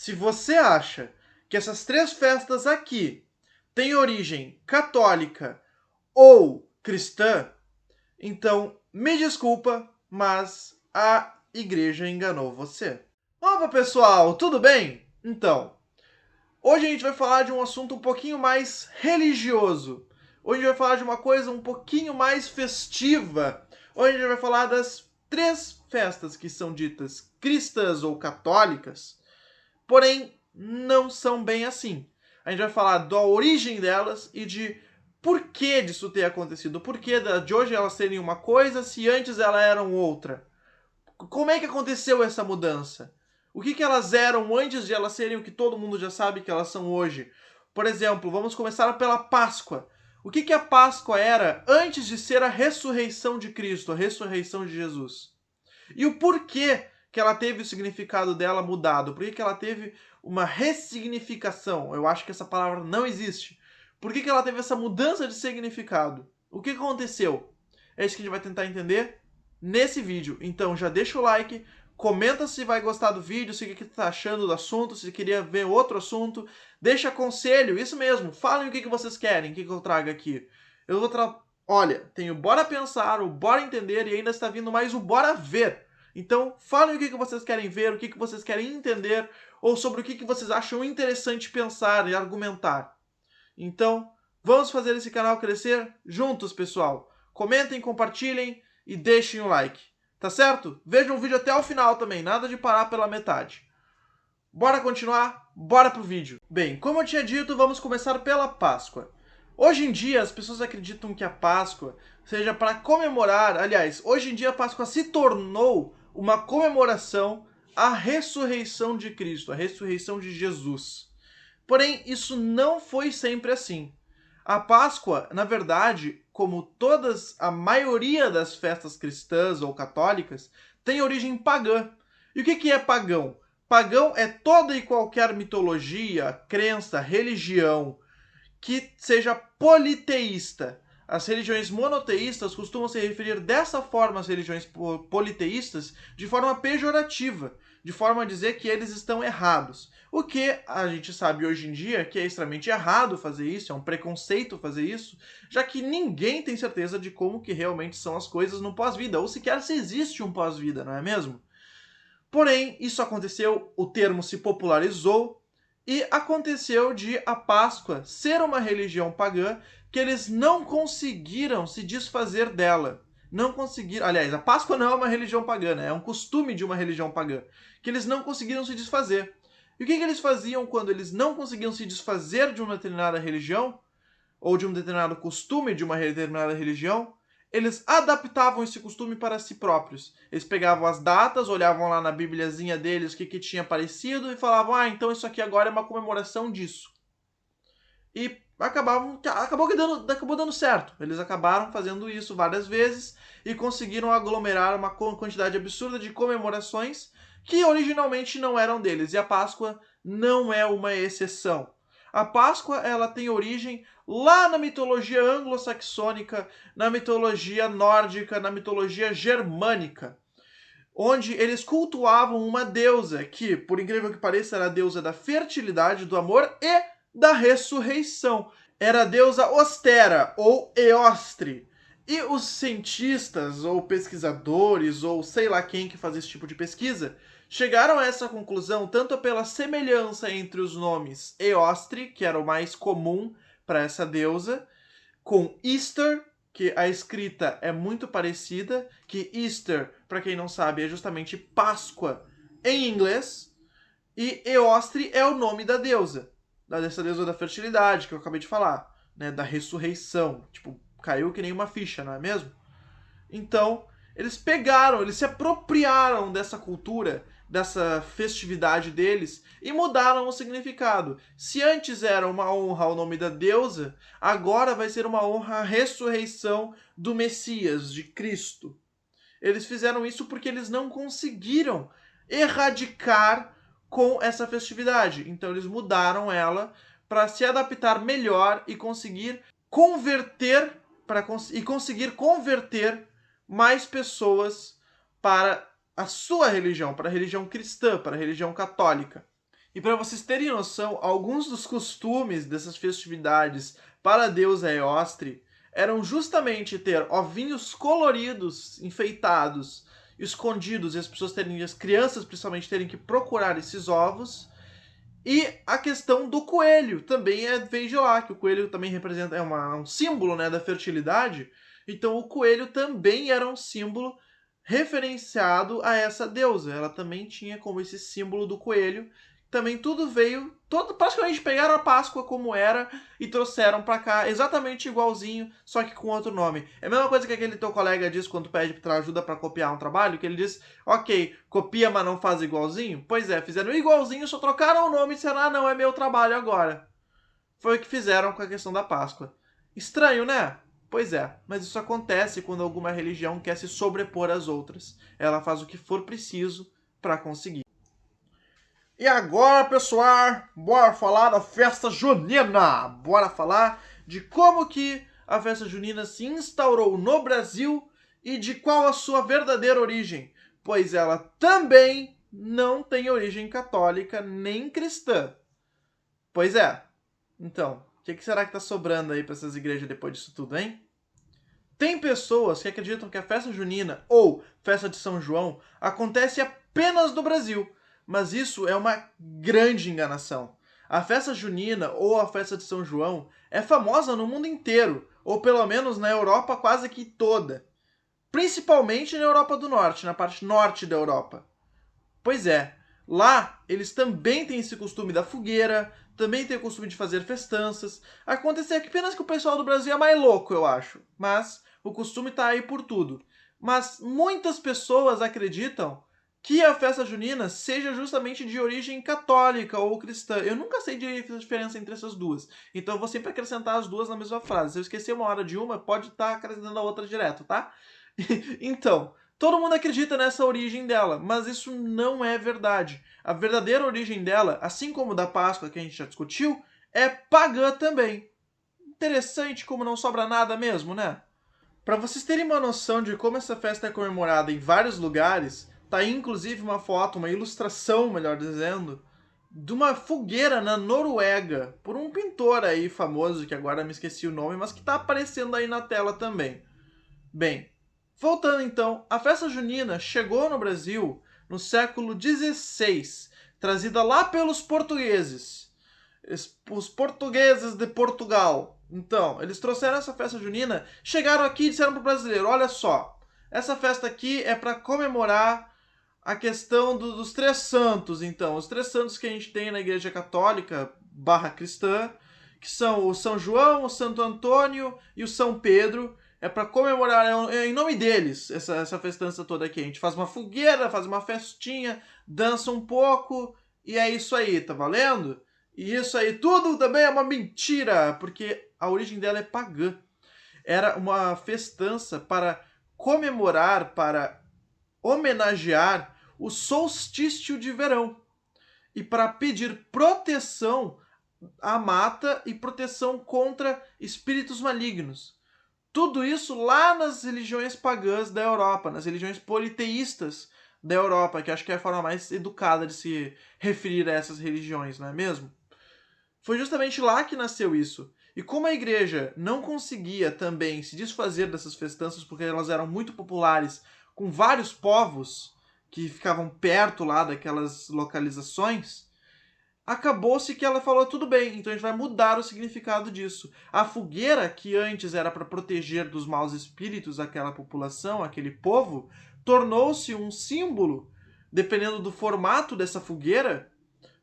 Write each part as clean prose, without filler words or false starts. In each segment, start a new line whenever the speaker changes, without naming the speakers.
Se você acha que essas três festas aqui têm origem católica ou cristã, então me desculpa, mas a igreja enganou você. Opa, pessoal, tudo bem? Então, hoje a gente vai falar de um assunto um pouquinho mais religioso. Hoje a gente vai falar de uma coisa um pouquinho mais festiva. Hoje a gente vai falar das três festas que são ditas cristãs ou católicas, porém não são bem assim. A gente vai falar da origem delas e de por que disso ter acontecido. Por que de hoje elas serem uma coisa se antes elas eram outra. Como é que aconteceu essa mudança? O que elas eram antes de elas serem o que todo mundo já sabe que elas são hoje? Por exemplo, vamos começar pela Páscoa. O que a Páscoa era antes de ser a ressurreição de Cristo, a ressurreição de Jesus? E o porquê que ela teve o significado dela mudado? Por que ela teve uma ressignificação? Eu acho que essa palavra não existe. Por que ela teve essa mudança de significado? O que aconteceu? É isso que a gente vai tentar entender nesse vídeo. Então já deixa o like, comenta se vai gostar do vídeo, se o que está achando do assunto, se queria ver outro assunto, deixa conselho, isso mesmo, falem o que vocês querem, o que eu trago aqui. Eu vou Olha, tem o Bora Pensar, o Bora Entender e ainda está vindo mais o Bora Ver. Então, falem o que vocês querem ver, o que vocês querem entender, ou sobre o que vocês acham interessante pensar e argumentar. Então, vamos fazer esse canal crescer juntos, pessoal. Comentem, compartilhem e deixem o like. Tá certo? Vejam o vídeo até o final também, nada de parar pela metade. Bora continuar? Bora pro vídeo. Bem, como eu tinha dito, vamos começar pela Páscoa. Hoje em dia, as pessoas acreditam que a Páscoa seja para comemorar... Aliás, hoje em dia a Páscoa se tornou uma comemoração à ressurreição de Cristo, à ressurreição de Jesus. Porém, isso não foi sempre assim. A Páscoa, na verdade, como a maioria das festas cristãs ou católicas, tem origem pagã. E o que é pagão? Pagão é toda e qualquer mitologia, crença, religião que seja politeísta. As religiões monoteístas costumam se referir dessa forma às religiões politeístas de forma pejorativa, de forma a dizer que eles estão errados. O que a gente sabe hoje em dia que é extremamente errado fazer isso, é um preconceito fazer isso, já que ninguém tem certeza de como que realmente são as coisas no pós-vida, ou sequer se existe um pós-vida, não é mesmo? Porém, isso aconteceu, o termo se popularizou, e aconteceu de a Páscoa ser uma religião pagã que eles não conseguiram se desfazer dela. Não conseguiram. Aliás, a Páscoa não é uma religião pagã, né? É um costume de uma religião pagã. Que eles não conseguiram se desfazer. E o que eles faziam quando eles não conseguiam se desfazer de uma determinada religião? Ou de um determinado costume de uma determinada religião? Eles adaptavam esse costume para si próprios. Eles pegavam as datas, olhavam lá na bibliazinha deles o que tinha aparecido e falavam, então isso aqui agora é uma comemoração disso. E acabou dando certo. Eles acabaram fazendo isso várias vezes e conseguiram aglomerar uma quantidade absurda de comemorações que originalmente não eram deles. E a Páscoa não é uma exceção. A Páscoa ela tem origem lá na mitologia anglo-saxônica, na mitologia nórdica, na mitologia germânica, onde eles cultuavam uma deusa que, por incrível que pareça, era a deusa da fertilidade, do amor e da ressurreição. Era a deusa Ostera, ou Eostre. E os cientistas, ou pesquisadores, ou sei lá quem que faz esse tipo de pesquisa, chegaram a essa conclusão tanto pela semelhança entre os nomes Eostre, que era o mais comum para essa deusa, com Easter, que a escrita é muito parecida, que Easter, para quem não sabe, é justamente Páscoa em inglês, e Eostre é o nome da deusa, dessa deusa da fertilidade, que eu acabei de falar, né, da ressurreição. Tipo, caiu que nem uma ficha, não é mesmo? Então, eles se apropriaram dessa cultura, dessa festividade deles e mudaram o significado. Se antes era uma honra ao nome da deusa, agora vai ser uma honra à ressurreição do Messias, de Cristo. Eles fizeram isso porque eles não conseguiram erradicar com essa festividade. Então eles mudaram ela para se adaptar melhor e conseguir converter mais pessoas para a sua religião, para a religião cristã, para a religião católica. E para vocês terem noção, alguns dos costumes dessas festividades para a deusa Eostre eram justamente ter ovinhos coloridos, enfeitados, escondidos, e as pessoas terem, as crianças principalmente, terem que procurar esses ovos. E a questão do coelho também veio de lá, que o coelho também representa, um símbolo, né, da fertilidade. Então o coelho também era um símbolo referenciado a essa deusa. Ela também tinha como esse símbolo do coelho. Também tudo veio, praticamente pegaram a Páscoa como era e trouxeram pra cá exatamente igualzinho, só que com outro nome. É a mesma coisa que aquele teu colega diz quando pede ajuda pra copiar um trabalho, que ele diz, ok, copia, mas não faz igualzinho? Pois é, fizeram igualzinho, só trocaram o nome e disseram, ah não, é meu trabalho agora. Foi o que fizeram com a questão da Páscoa. Estranho, né? Pois é, mas isso acontece quando alguma religião quer se sobrepor às outras. Ela faz o que for preciso para conseguir. E agora, pessoal, bora falar da festa junina. Bora falar de como que a festa junina se instaurou no Brasil e de qual a sua verdadeira origem, pois ela também não tem origem católica nem cristã. Pois é. Então, o que será que está sobrando aí para essas igrejas depois disso tudo, hein? Tem pessoas que acreditam que a festa junina ou festa de São João acontece apenas no Brasil, mas isso é uma grande enganação. A festa junina ou a festa de São João é famosa no mundo inteiro, ou pelo menos na Europa quase que toda. Principalmente na Europa do Norte, na parte norte da Europa. Pois é, lá eles também têm esse costume da fogueira, também tem o costume de fazer festanças. Acontece apenas que o pessoal do Brasil é mais louco, eu acho. Mas o costume tá aí por tudo. Mas muitas pessoas acreditam que a festa junina seja justamente de origem católica ou cristã. Eu nunca sei a diferença entre essas duas. Então eu vou sempre acrescentar as duas na mesma frase. Se eu esquecer uma hora de uma, pode estar acrescentando a outra direto, tá? Então, todo mundo acredita nessa origem dela, mas isso não é verdade. A verdadeira origem dela, assim como da Páscoa que a gente já discutiu, é pagã também. Interessante como não sobra nada mesmo, né? Para vocês terem uma noção de como essa festa é comemorada em vários lugares, tá aí inclusive uma foto, uma ilustração, melhor dizendo, de uma fogueira na Noruega, por um pintor aí famoso, que agora me esqueci o nome, mas que tá aparecendo aí na tela também. Bem, voltando então, a festa junina chegou no Brasil no século XVI, trazida lá pelos portugueses. Os portugueses de Portugal. Então, eles trouxeram essa festa junina, chegaram aqui e disseram para o brasileiro, olha só, essa festa aqui é para comemorar a questão dos três santos, então. Os três santos que a gente tem na Igreja Católica / cristã, que são o São João, o Santo Antônio e o São Pedro. É para comemorar, em nome deles, essa festança toda aqui. A gente faz uma fogueira, faz uma festinha, dança um pouco, e é isso aí, tá valendo? E isso aí tudo também é uma mentira, porque a origem dela é pagã. Era uma festança para comemorar, para homenagear o solstício de verão e para pedir proteção à mata e proteção contra espíritos malignos. Tudo isso lá nas religiões pagãs da Europa, nas religiões politeístas da Europa, que acho que é a forma mais educada de se referir a essas religiões, não é mesmo? Foi justamente lá que nasceu isso. E como a igreja não conseguia também se desfazer dessas festanças porque elas eram muito populares com vários povos que ficavam perto lá daquelas localizações, acabou-se que ela falou, tudo bem, então a gente vai mudar o significado disso. A fogueira, que antes era para proteger dos maus espíritos aquela população, aquele povo, tornou-se um símbolo, dependendo do formato dessa fogueira,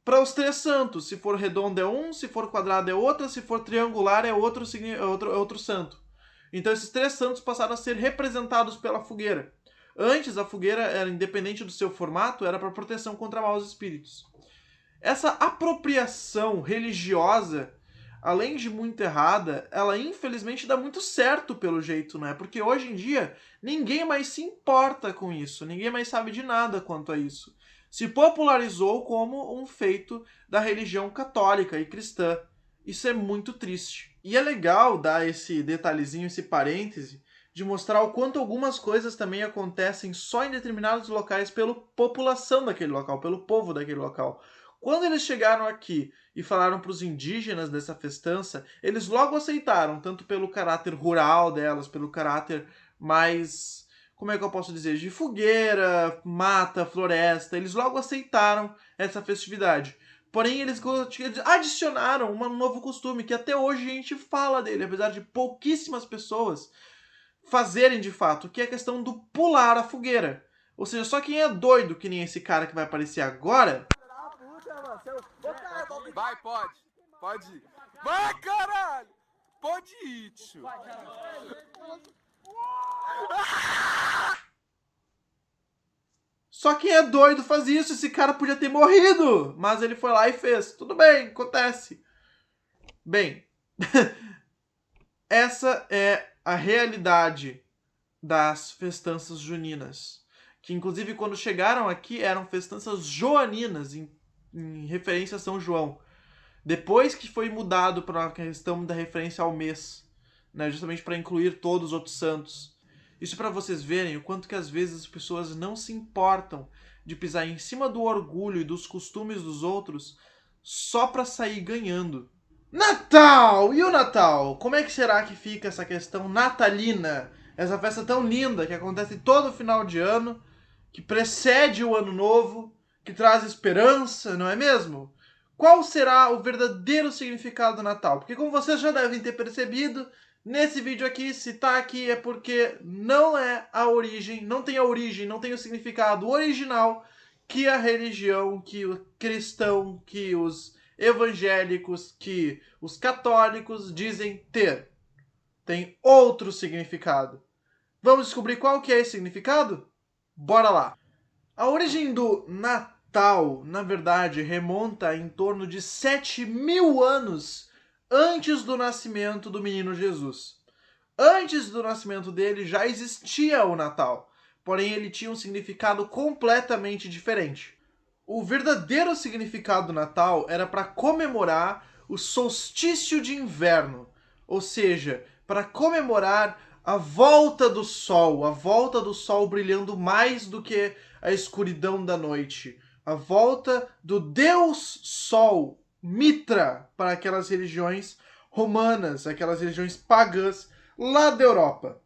para os três santos. Se for redondo é um, se for quadrado é outra, se for triangular é outro santo. Então esses três santos passaram a ser representados pela fogueira. Antes a fogueira era independente do seu formato, era para proteção contra maus espíritos. Essa apropriação religiosa, além de muito errada, ela infelizmente dá muito certo pelo jeito, né? Porque hoje em dia ninguém mais se importa com isso, ninguém mais sabe de nada quanto a isso. Se popularizou como um feito da religião católica e cristã. Isso é muito triste. E é legal dar esse detalhezinho, esse parêntese, de mostrar o quanto algumas coisas também acontecem só em determinados locais pela população daquele local, pelo povo daquele local. Quando eles chegaram aqui e falaram para os indígenas dessa festança, eles logo aceitaram, tanto pelo caráter rural delas, pelo caráter mais, como é que eu posso dizer, de fogueira, mata, floresta, eles logo aceitaram essa festividade. Porém, eles adicionaram um novo costume, que até hoje a gente fala dele, apesar de pouquíssimas pessoas fazerem de fato, que é a questão do pular a fogueira. Ou seja, só quem é doido, que nem esse cara que vai aparecer agora...
Vai, pode. Pode ir. Vai, caralho! Pode ir, tio.
Só quem é doido faz isso. Esse cara podia ter morrido, mas ele foi lá e fez. Tudo bem, acontece. Bem, essa é a realidade das festanças juninas. Que inclusive quando chegaram aqui eram festanças joaninas, em referência a São João. Depois que foi mudado para a questão da referência ao mês, né, justamente para incluir todos os outros santos. Isso para vocês verem o quanto que às vezes as pessoas não se importam de pisar em cima do orgulho e dos costumes dos outros só para sair ganhando. Natal! E o Natal? Como é que será que fica essa questão natalina? Essa festa tão linda que acontece todo final de ano, que precede o ano novo, que traz esperança, não é mesmo? Qual será o verdadeiro significado do Natal? Porque como vocês já devem ter percebido, nesse vídeo aqui, se tá aqui é porque não é a origem, não tem o significado original que a religião, que o cristão, que os evangélicos, que os católicos dizem ter. Tem outro significado. Vamos descobrir qual que é esse significado? Bora lá! A origem do Natal, na verdade, remonta em torno de 7.000 anos antes do nascimento do menino Jesus. Antes do nascimento dele já existia o Natal, porém ele tinha um significado completamente diferente. O verdadeiro significado do Natal era para comemorar o solstício de inverno, ou seja, para comemorar a volta do sol brilhando mais do que a escuridão da noite, a volta do Deus Sol, Mitra, para aquelas religiões romanas, aquelas religiões pagãs lá da Europa.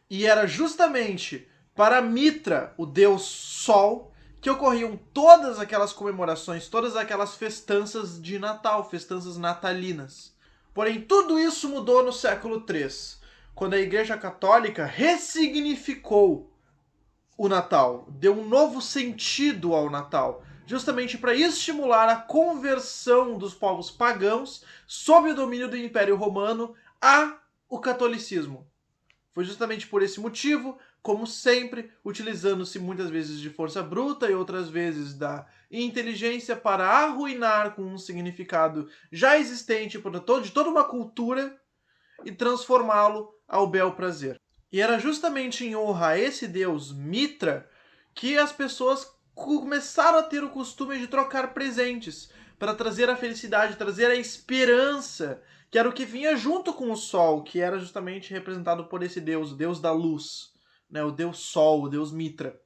E era justamente para Mitra, o Deus Sol, que ocorriam todas aquelas comemorações, todas aquelas festanças de Natal, festanças natalinas. Porém, tudo isso mudou no século III, quando a Igreja Católica ressignificou o Natal, deu um novo sentido ao Natal, justamente para estimular a conversão dos povos pagãos sob o domínio do Império Romano ao catolicismo. Foi justamente por esse motivo, como sempre, utilizando-se muitas vezes de força bruta e outras vezes da inteligência para arruinar com um significado já existente de toda uma cultura e transformá-lo ao bel prazer. E era justamente em honra a esse deus Mitra que as pessoas começaram a ter o costume de trocar presentes para trazer a felicidade, trazer a esperança, que era o que vinha junto com o sol, que era justamente representado por esse deus, o deus da luz, né? O deus Sol, o deus Mitra.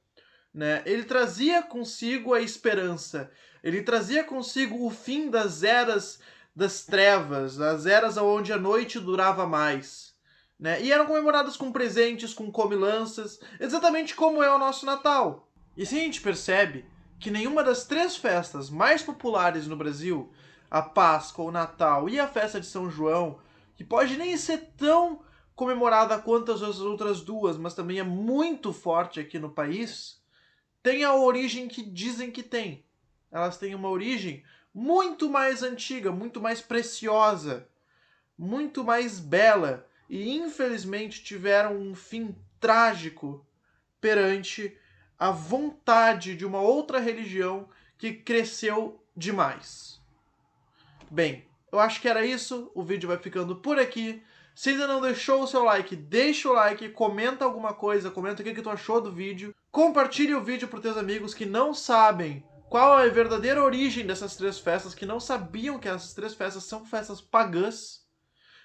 Né? Ele trazia consigo a esperança, ele trazia consigo o fim das eras das trevas, as eras onde a noite durava mais. Né? E eram comemoradas com presentes, com comilanças, exatamente como é o nosso Natal. E se a gente percebe que nenhuma das três festas mais populares no Brasil, a Páscoa, o Natal e a festa de São João, que pode nem ser tão comemorada quanto as outras duas, mas também é muito forte aqui no país, tem a origem que dizem que tem. Elas têm uma origem muito mais antiga, muito mais preciosa, muito mais bela, e infelizmente tiveram um fim trágico perante a vontade de uma outra religião que cresceu demais. Bem, eu acho que era isso, o vídeo vai ficando por aqui. Se ainda não deixou o seu like, deixa o like, comenta alguma coisa, comenta o que tu achou do vídeo. Compartilhe o vídeo para teus amigos que não sabem qual é a verdadeira origem dessas três festas, que não sabiam que essas três festas são festas pagãs.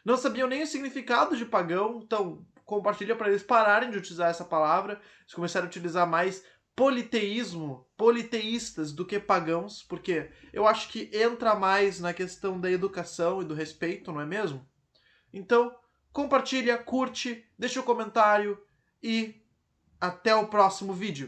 Não sabiam nem o significado de pagão, então compartilha para eles pararem de utilizar essa palavra, eles começaram a utilizar mais politeísmo, politeístas do que pagãos, porque eu acho que entra mais na questão da educação e do respeito, não é mesmo? Então, compartilha, curte, deixa um comentário e até o próximo vídeo.